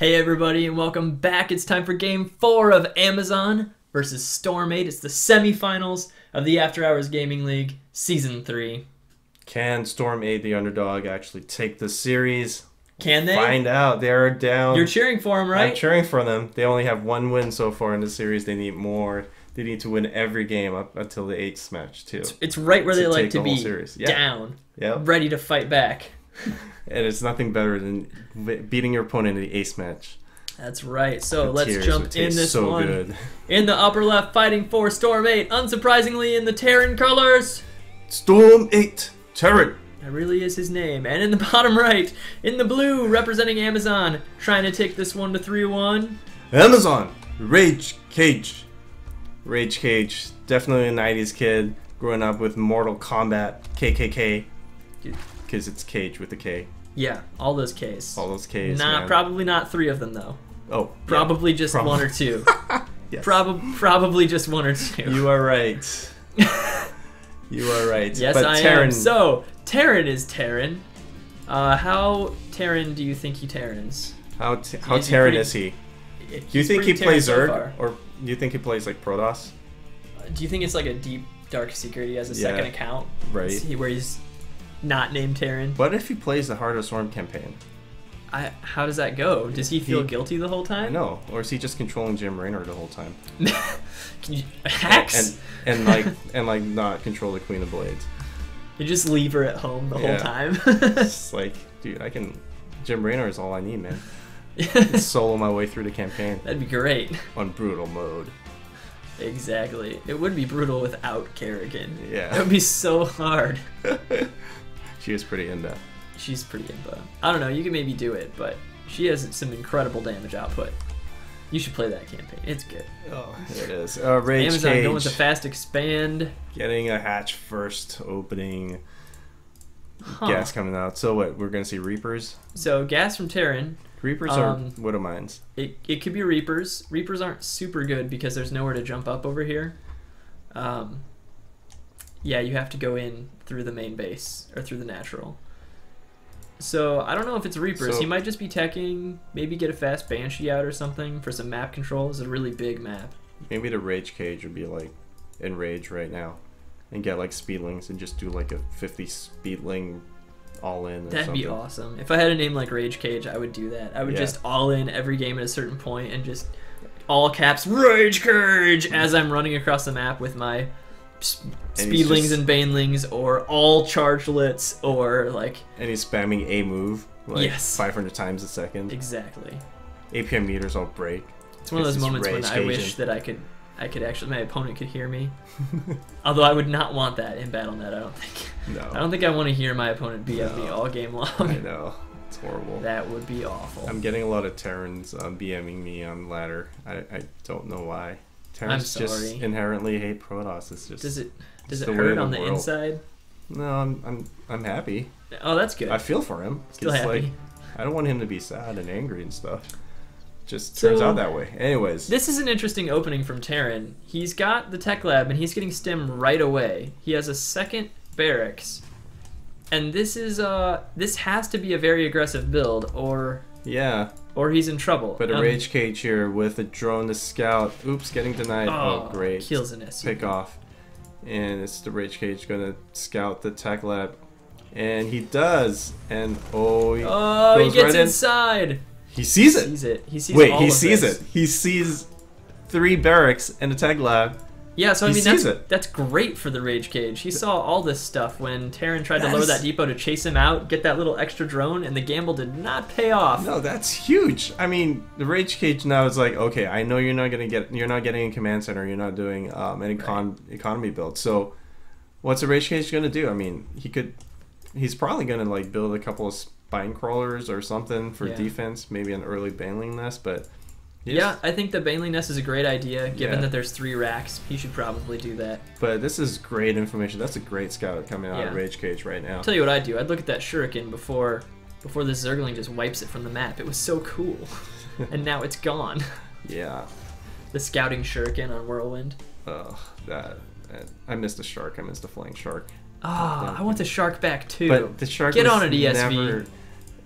Hey everybody, and welcome back. It's time for Game 4 of Amazon versus Storm8. It's the semifinals of the After Hours Gaming League Season 3. Can Storm8, the underdog, actually take the series? Can they? Find out. They're down. You're cheering for them, right? I'm cheering for them. They only have one win so far in the series. They need more. They need to win every game up until the 8th match, too. It's right where they like to be, down, Yep. ready to fight back. And it's nothing better than beating your opponent in the ace match. That's right. So let's jump in this so one. Good. In the upper left, fighting for Storm8. Unsurprisingly, in the Terran colors, Storm8 Terran. That really is his name. And in the bottom right, in the blue, representing Amazon, trying to take this one to 3-1. Amazon Rage Cage. Rage Cage, definitely a 90s kid, growing up with Mortal Kombat, KKK. Because it's Cage with a K. Yeah, all those Ks. All those Ks. Man. Probably not 3 of them though. Oh, probably just 1 or 2. Yes. Probably just 1 or 2. You are right. You are right. Yes, but I Terran... am. So Terran is Terran. How Terran do you think he Terrans? How Terran is he? Do you think he plays Zerg, or do you think he plays like Protoss? Do you think it's like a deep dark secret? He has a second account, right? Where he's not named Terran. What if he plays the Heart of Storm campaign? How does that go? Does he feel guilty the whole time? I know. Or is he just controlling Jim Raynor the whole time? Can you hacks? And like not control the Queen of Blades. You just leave her at home the whole time. It's like, dude, Jim Raynor is all I need, man. I can solo my way through the campaign. That'd be great. On brutal mode. Exactly. It would be brutal without Kerrigan. Yeah. It would be so hard. She is pretty in-depth. She's pretty in-depth. I don't know, you can maybe do it, but she has some incredible damage output. You should play that campaign. It's good. Oh, it is. Rage Amazon Cage. going with a fast expand. Getting a hatch first opening. Gas coming out. So what, we're going to see Reapers? So gas from Terran. Reapers are Widow Mines. It could be Reapers. Reapers aren't super good because there's nowhere to jump up over here. Yeah, you have to go in through the main base, or through the natural. So, I don't know if it's Reapers. He might just be teching, maybe get a fast Banshee out or something for some map control. It's a really big map. Maybe the Rage Cage would be like in Rage right now. And get like Speedlings and just do like a 50 Speedling all in or That'd be awesome. If I had a name like Rage Cage, I would do that. I would just all in every game at a certain point and just all caps Rage Cage as I'm running across the map with my Speedlings and Banelings, or all Chargelets, or like... And he's spamming a move like 500 times a second. Exactly. APM meters all break. It's one of those moments when I wish that I could actually, my opponent could hear me. Although I would not want that in BattleNet, I don't think. No. I don't think I want to hear my opponent BM me all game long. I know. It's horrible. That would be awful. I'm getting a lot of Terrans BMing me on ladder. I don't know why. Terrans just inherently hate Protoss. It's just does it hurt on the inside? No, I'm happy. Oh, that's good. I feel for him. Still happy. Like, I don't want him to be sad and angry and stuff. Just turns out that way. Anyways, this is an interesting opening from Terran. He's got the tech lab and he's getting stim right away. He has a second barracks, and this has to be a very aggressive build, or he's in trouble. But a Rage Cage here with a drone to scout. Oops, getting denied. Oh, great. Kills an SC2. Pick off. And it's the Rage Cage going to scout the tech lab. And he does. And he gets inside. He sees it. He sees it. He sees 3 barracks and a tech lab. Yeah, so I mean that's great for the Rage Cage. He saw all this stuff when Terran tried to lower that depot to chase him out, get that little extra drone, and the gamble did not pay off. No, that's huge. I mean, the Rage Cage now is like, okay, I know you're not getting a command center, you're not doing any economy build. So, what's the Rage Cage gonna do? I mean, he's probably gonna like build a couple of spine crawlers or something for defense, maybe an early Baneling nest, but. Yeah, I think the Baneling nest is a great idea. Given that there's 3 racks, he should probably do that. But this is great information. That's a great scout coming out of Rage Cage right now. I'll tell you what I'd do. I'd look at that Shuriken before this Zergling just wipes it from the map. It was so cool. And now it's gone. Yeah. The scouting Shuriken on Whirlwind. Oh, I missed the shark. I missed the flying shark. Oh, I want the shark back too. But the shark Get on it, ESV.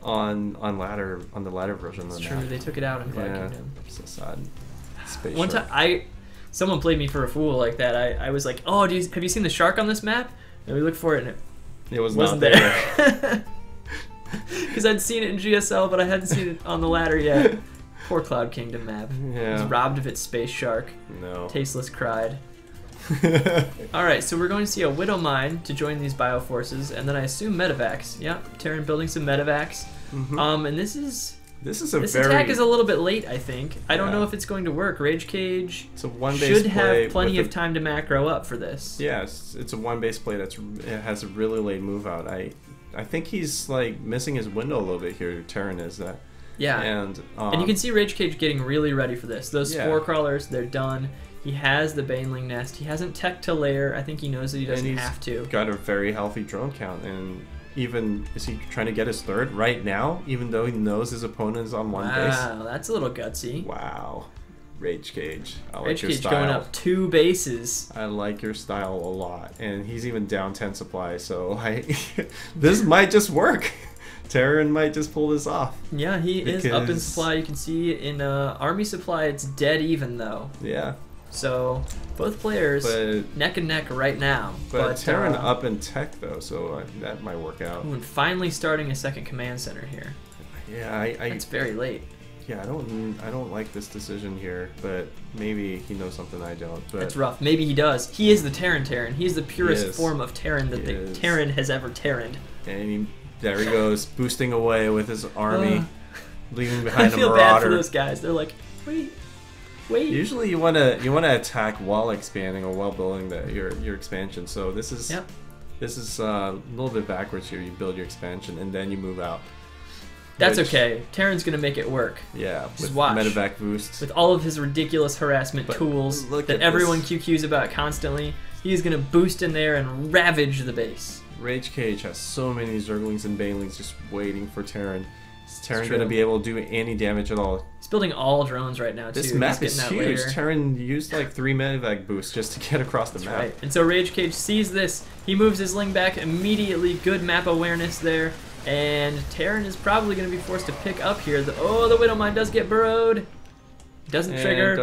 on the ladder version of the It's map. true. They took it out in Cloud Kingdom. So sad. Space One shark. time, someone played me for a fool like that. I was like, oh, have you seen the shark on this map? And we looked for it, and it wasn't not there. Because I'd seen it in GSL, but I hadn't seen it on the ladder yet. Poor Cloud Kingdom map. It was robbed of its space shark. No. Tasteless cried. Alright, so we're going to see a Widow Mine to join these Bioforces, and then I assume Medivacs. Yep, Terran building some Medivacs. And this attack is a little bit late, I think. I don't know if it's going to work. Rage Cage should have plenty of time to macro up for this. Yes, it's a one base play it has a really late move out. I think he's like missing his window a little bit here. Terran is that. Yeah, and you can see Rage Cage getting really ready for this. Those Spore Crawlers, they're done. He has the Baneling Nest. He hasn't teched to lair. I think he knows that he doesn't have to. Got a very healthy drone count, and even is he trying to get his third right now? Even though he knows his opponent is on one base. Wow, that's a little gutsy. Wow, Rage Cage. I like Rage your Cage style. going up 2 bases. I like your style a lot, and he's even down 10 supply. So this might just work. Terran might just pull this off. Yeah, he is up in supply. You can see in army supply, it's dead even though. Yeah. So both players neck and neck right now. But Terran up in tech though, so that might work out. Ooh, and finally starting a second command center here. Yeah, it's very late. Yeah, I don't like this decision here, but maybe he knows something I don't. But it's rough. Maybe he does. He is the Terran. He's the purest form of Terran that the Terran has ever Terraned. And there he goes, boosting away with his army, leaving behind a Marauder. I feel bad for those guys. They're like, wait. Usually you wanna attack while expanding or while building your expansion. So this is a little bit backwards here. You build your expansion and then you move out. That's okay. Terran's gonna make it work. Yeah, just watch. Medevac boost. With all of his ridiculous harassment tools that everyone QQs about constantly, he's gonna boost in there and ravage the base. Rage Cage has so many Zerglings and Banelings just waiting for Terran. Is Terran going to be able to do any damage at all? He's building all drones right now, too. This map is huge. Terran used like 3 Medevac boosts just to get across the map. Right. And so Rage Cage sees this. He moves his Ling back immediately. Good map awareness there. And Terran is probably going to be forced to pick up here. The Widow Mine does get burrowed. Doesn't trigger. It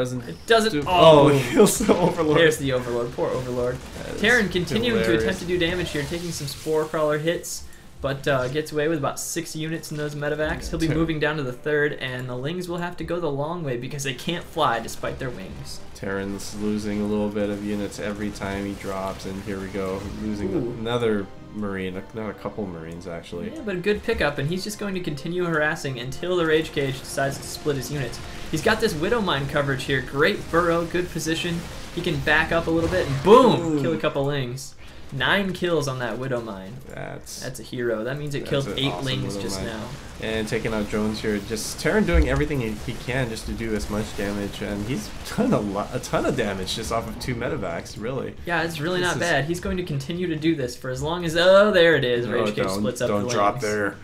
doesn't. Heals the Overlord. There's the Overlord. Poor Overlord. Terran continuing to attempt to do damage here, taking some Spore Crawler hits, but gets away with about 6 units in those Medevacs. He'll be moving down to the 3rd, and the Lings will have to go the long way because they can't fly despite their wings. Terran's losing a little bit of units every time he drops, and here we go, losing another Marine, not a couple Marines actually. Yeah, but a good pickup, and he's just going to continue harassing until the Rage Cage decides to split his units. He's got this Widow Mine coverage here. Great burrow, good position. He can back up a little bit and boom! Kill a couple Lings. 9 kills on that Widow Mine. That's a hero. That means it killed 8 Lings just now. And taking out drones here. Just Terran doing everything he can just to do as much damage, and he's done a ton of damage just off of 2 Medevacs, really. Yeah, it's really not bad. He's going to continue to do this for as long as there it is. Rage Cage splits up the Lings. Don't drop there.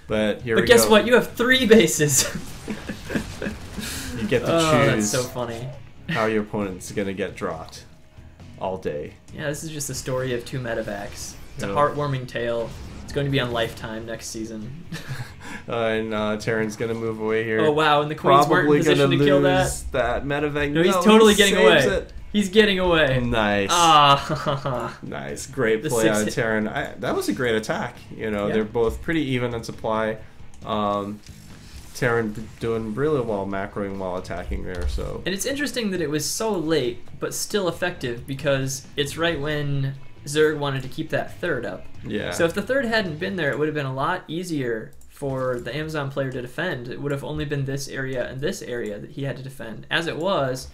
But here we go. But guess what? You have 3 bases. You get to choose. That's so funny. How your opponent's gonna get dropped all day. Yeah, this is just a story of 2 Medevacs. It's a heartwarming tale. It's going to be on Lifetime next season. And Terran's gonna move away here. Oh wow, and the Queens weren't in position to kill that. That Medevac. No, he's totally getting away. He's getting away. Nice. Nice. Great play out of Terran. That was a great attack. You know, they're both pretty even on supply. Terran doing really well macroing while attacking there. So. And it's interesting that it was so late, but still effective because it's right when Zerg wanted to keep that 3rd up. Yeah. So if the 3rd hadn't been there, it would have been a lot easier for the Amazon player to defend. It would have only been this area and this area that he had to defend. As it was,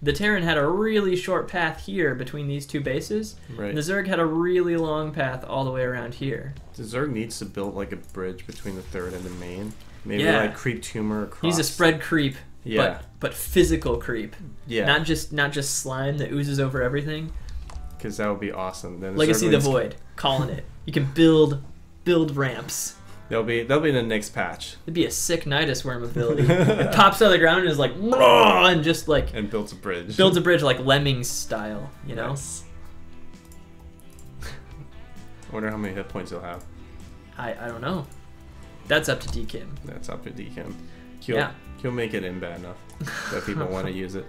the Terran had a really short path here between these 2 bases. Right. And the Zerg had a really long path all the way around here. The Zerg needs to build like a bridge between the 3rd and the main. Maybe like creep tumor across. He's a spread creep. But physical creep. Yeah. Not just slime that oozes over everything. Because that would be awesome. Then Legacy of the Void, calling it. You can build ramps. They'll be in the next patch. It'd be a sick Nidus Worm ability. It pops out of the ground and is like and just like and builds a bridge. Builds a bridge like Lemmings style, you know? Nice. I wonder how many hit points he'll have. I don't know. That's up to DKim. That's up to DKim. He'll make it in bad enough that people want to use it.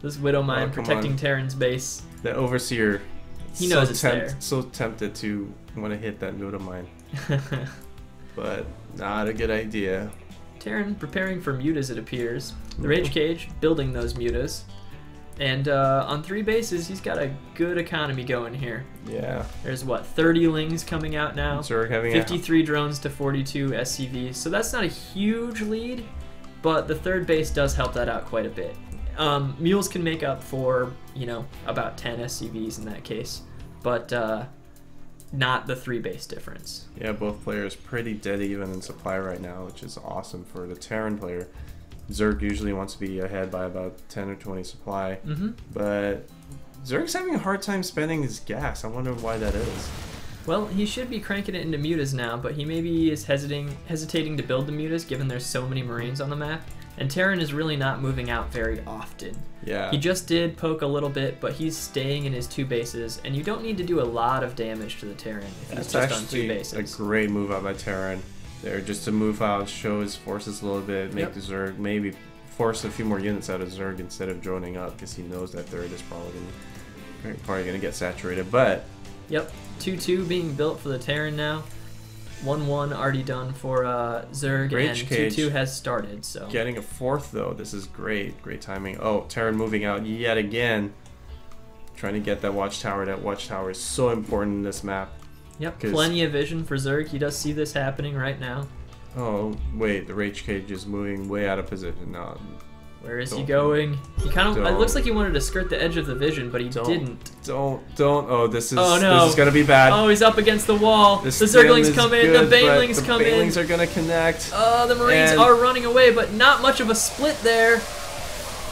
This Widow Mine protecting Terran's base. The Overseer. He knows it's there. So tempted to want to hit that Widow Mine. But not a good idea. Terran preparing for mutas, it appears. The Rage Cage building those mutas. And on 3 bases, he's got a good economy going here. Yeah. There's what, 30 Lings coming out now? Zerg having 53 drones to 42 SCVs. So that's not a huge lead, but the 3rd base does help that out quite a bit. Mules can make up for, you know, about 10 SCVs in that case, but not the 3 base difference. Yeah, both players pretty dead even in supply right now, which is awesome for the Terran player. Zerg usually wants to be ahead by about 10 or 20 supply, but Zerg's having a hard time spending his gas. I wonder why that is. Well, he should be cranking it into mutas now, but he maybe is hesitating to build the mutas given there's so many Marines on the map. And Terran is really not moving out very often. Yeah. He just did poke a little bit, but he's staying in his 2 bases, and you don't need to do a lot of damage to the Terran if he's just on 2 bases. A great move out by Terran there, just to move out, show his forces a little bit, make the Zerg, maybe force a few more units out of Zerg instead of droning up, because he knows that 3rd is probably going to get saturated. But yep, 2-2 being built for the Terran now. 1-1 already done for Zerg, and 2-2 has started. So getting a 4th though, this is great timing. Oh, Terran moving out yet again, trying to get that watchtower. That watchtower is so important in this map. Yep, plenty of vision for Zerg. He does see this happening right now. Oh wait, the Rage Cage is moving way out of position now. Where is he going? He kind of. It looks like he wanted to skirt the edge of the vision, but he didn't. Don't. Oh, this is. Oh no! This is gonna be bad. Oh, he's up against the wall. The Zerglings come in. The Banelings come in. The Banelings are gonna connect. The Marines are running away, but not much of a split there.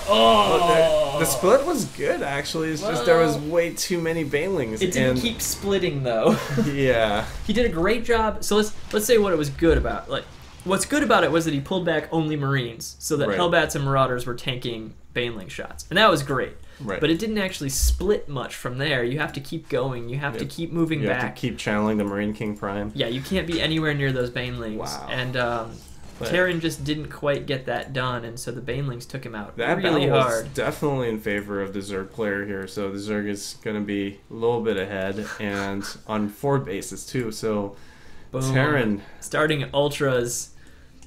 Oh, the split was good actually. It's just there was way too many Banelings. It didn't keep splitting though. Yeah. He did a great job. So let's say what it was good about. Like, what's good about it was that he pulled back only Marines, so that Hellbats and Marauders were tanking Baneling shots, and that was great. Right. But it didn't actually split much from there. You have to keep going. You have to keep moving back. You have to keep channeling the Marine King Prime. Yeah, you can't be anywhere near those Banelings. Wow. And Terran just didn't quite get that done, and so the Banelings took him out that really battle hard. Was definitely in favor of the Zerg player here, so the Zerg is going to be a little bit ahead, and on 4 bases too, so Boom. Terran... Starting Ultras,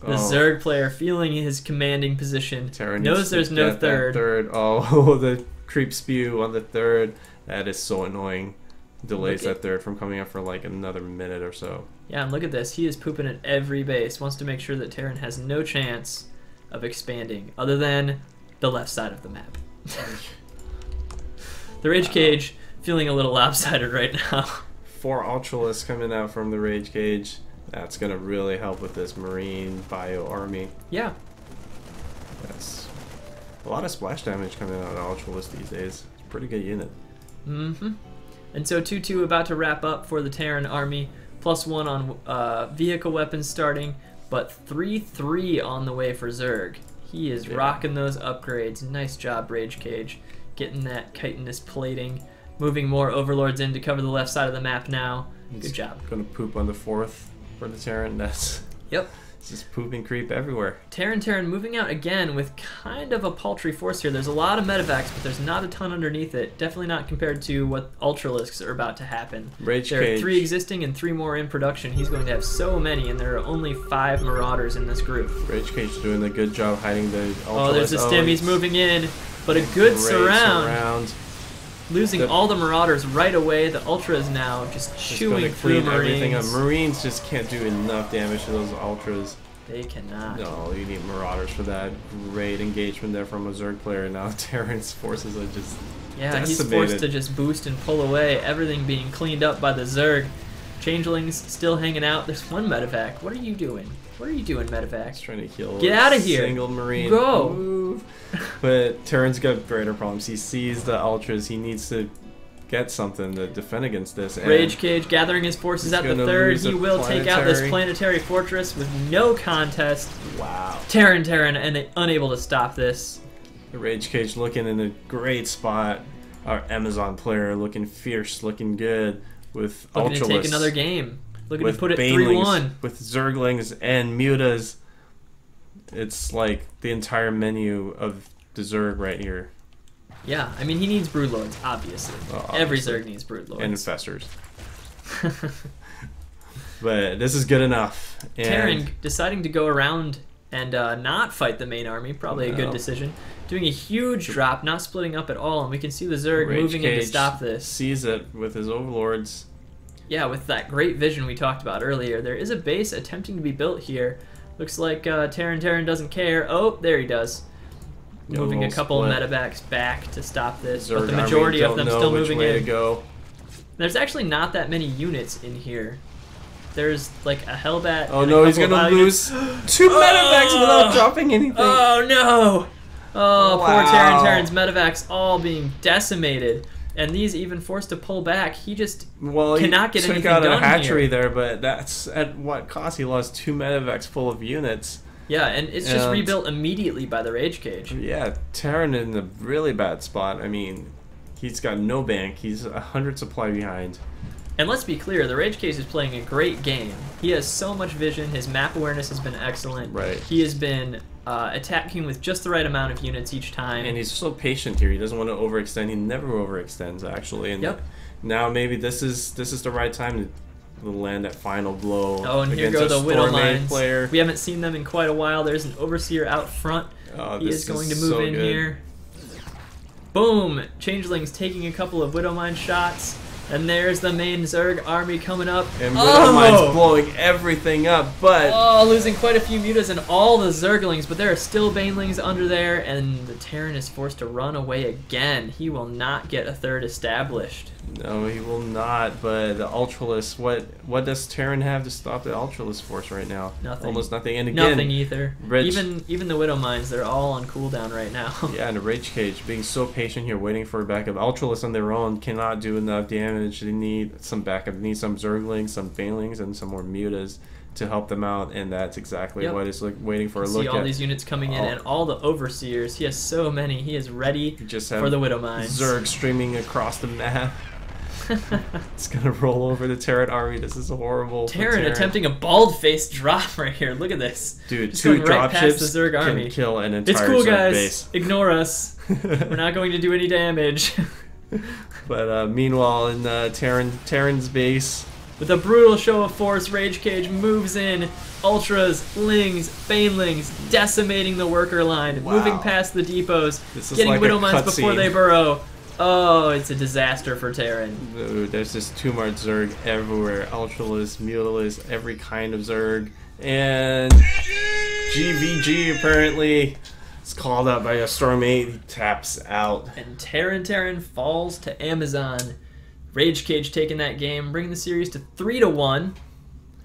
the Zerg player feeling his commanding position, Terran knows there's no 3rd. Oh, the creep spew on the 3rd, that is so annoying. Delays that 3rd from coming up for like another minute or so. Yeah, and look at this. He is pooping at every base. Wants to make sure that Terran has no chance of expanding, other than the left side of the map. The Rage Cage feeling a little lopsided right now. 4 Ultralists coming out from the Rage Cage. That's going to really help with this Marine Bio army. Yeah. That's a lot of splash damage coming out of Ultralists these days. It's a pretty good unit. Mm-hmm. And so 2-2 about to wrap up for the Terran army. +1 on vehicle weapons starting, but 3-3 on the way for Zerg. He is rocking those upgrades. Nice job, Rage Cage. Getting that chitinous plating. Moving more Overlords in to cover the left side of the map now. Good job. Gonna poop on the 4th for the Terran. That's just poop and creep everywhere. Terran moving out again with kind of a paltry force here. There's a lot of medevacs, but there's not a ton underneath it. Definitely not compared to what Ultralisks are about to happen. Rage there Cage. are 3 existing and 3 more in production. He's going to have so many, and there are only 5 Marauders in this group. Rage Cage doing a good job hiding the Ultralisk. Oh, there's the Stimmies moving in, but a good surround. Losing all the Marauders right away. The Ultra is now just chewing through Marines. Marines just can't do enough damage to those Ultras. They cannot. No, you need Marauders for that. Great engagement there from a Zerg player. Now Terran's forces are just decimated. He's forced to just boost and pull away. Everything being cleaned up by the Zerg. Changelings still hanging out. There's 1 medevac. What are you doing? What are you doing, medevac? He's trying to heal. Get out of here. Single Marine. Go. Move. But Terran's got greater problems. He sees the Ultras. He needs to get something to defend against this. And Rage Cage gathering his forces at the 3rd. He will take out this planetary fortress with no contest. Wow. Terran and unable to stop this. The Rage Cage looking in a great spot. Our Amazon player looking fierce, looking good with Ultralists. Looking to take another game. Looking to put it 3-1. With Zerglings and Mutas. It's like the entire menu of the Zerg right here. Yeah, I mean, he needs Broodlords, obviously. Every Zerg needs Broodlords. And Infestors. But this is good enough. And Terran deciding to go around and not fight the main army, probably a good decision. Doing a huge drop, not splitting up at all, and we can see the Zerg moving in to stop this. Sees it with his overlords. Yeah, with that great vision we talked about earlier. There is a base attempting to be built here. Looks like Terran doesn't care. Oh, there he does. Moving a couple of medevacs back to stop this, but the majority of them still moving in. There's actually not that many units in here. There's like a Hellbat. Oh no, he's gonna lose 2 medevacs without dropping anything. Oh no! Oh, wow. Poor Terran's medevacs all being decimated. And these even forced to pull back. He just cannot get anything done here. Took out a hatchery there, but that's at what cost? He lost 2 medevacs full of units. Yeah, and it's just rebuilt immediately by the Rage Cage. Yeah, Terran in a really bad spot. I mean, he's got no bank. He's 100 supply behind. And let's be clear, the Rage Cage is playing a great game. He has so much vision. His map awareness has been excellent. Right. He has been attacking with just the right amount of units each time. And he's so patient here. He doesn't want to overextend. He never overextends, actually. And now maybe this is the right time to land that final blow. Oh, and here go the Widow Mines. We haven't seen them in quite a while. There's an Overseer out front. He is going to move in here. Boom! Changeling's taking a couple of Widow Mine shots. And there's the main Zerg army coming up. And Widow Mine's blowing everything up, but... Oh, losing quite a few mutas and all the Zerglings, but there are still Banelings under there, and the Terran is forced to run away again. He will not get a third established. No, he will not, but the Ultralisk, what does Terran have to stop the Ultralisk force right now? Nothing. Almost nothing. And again, nothing either. Even the Widow Mines, they're all on cooldown right now. Yeah, and the Rage Cage being so patient here, waiting for a backup. Ultralisk on their own cannot do enough damage. They need some backup. They need some Zerglings, some Banelings, and some more Mutas to help them out, and that's exactly what is waiting for a look at. See all these units coming in, and all the Overseers. He has so many. He is ready for the Widow Mines. Zerg streaming across the map. It's gonna roll over the Terran army. This is horrible. Terran attempting a bald-faced drop right here. Look at this. Dude, just 2 going right past dropships the Zerg army. Can kill an entire It's cool, Zerg guys. Base. Ignore us. We're not going to do any damage. But meanwhile, in Terran's base, with a brutal show of force, Rage Cage moves in. Ultras, Lings, Banelings, decimating the worker line, moving past the depots, getting like Widow Mines before they burrow. Oh, it's a disaster for Terran. Dude, there's just too much Zerg everywhere. Ultralisk, Mutalisk, every kind of Zerg. And GVG apparently is called out by a Storm8. He taps out. And Terran falls to Amazon. Rage Cage taking that game, bringing the series to 3-1.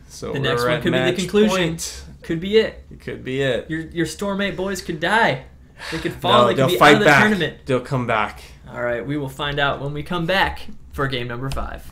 So the next one could be the conclusion. Could be it. It could be it. Your Storm8 boys could die. They could fall. They could be fight out of the back. tournament. They'll come back. All right, we will find out when we come back for game number 5.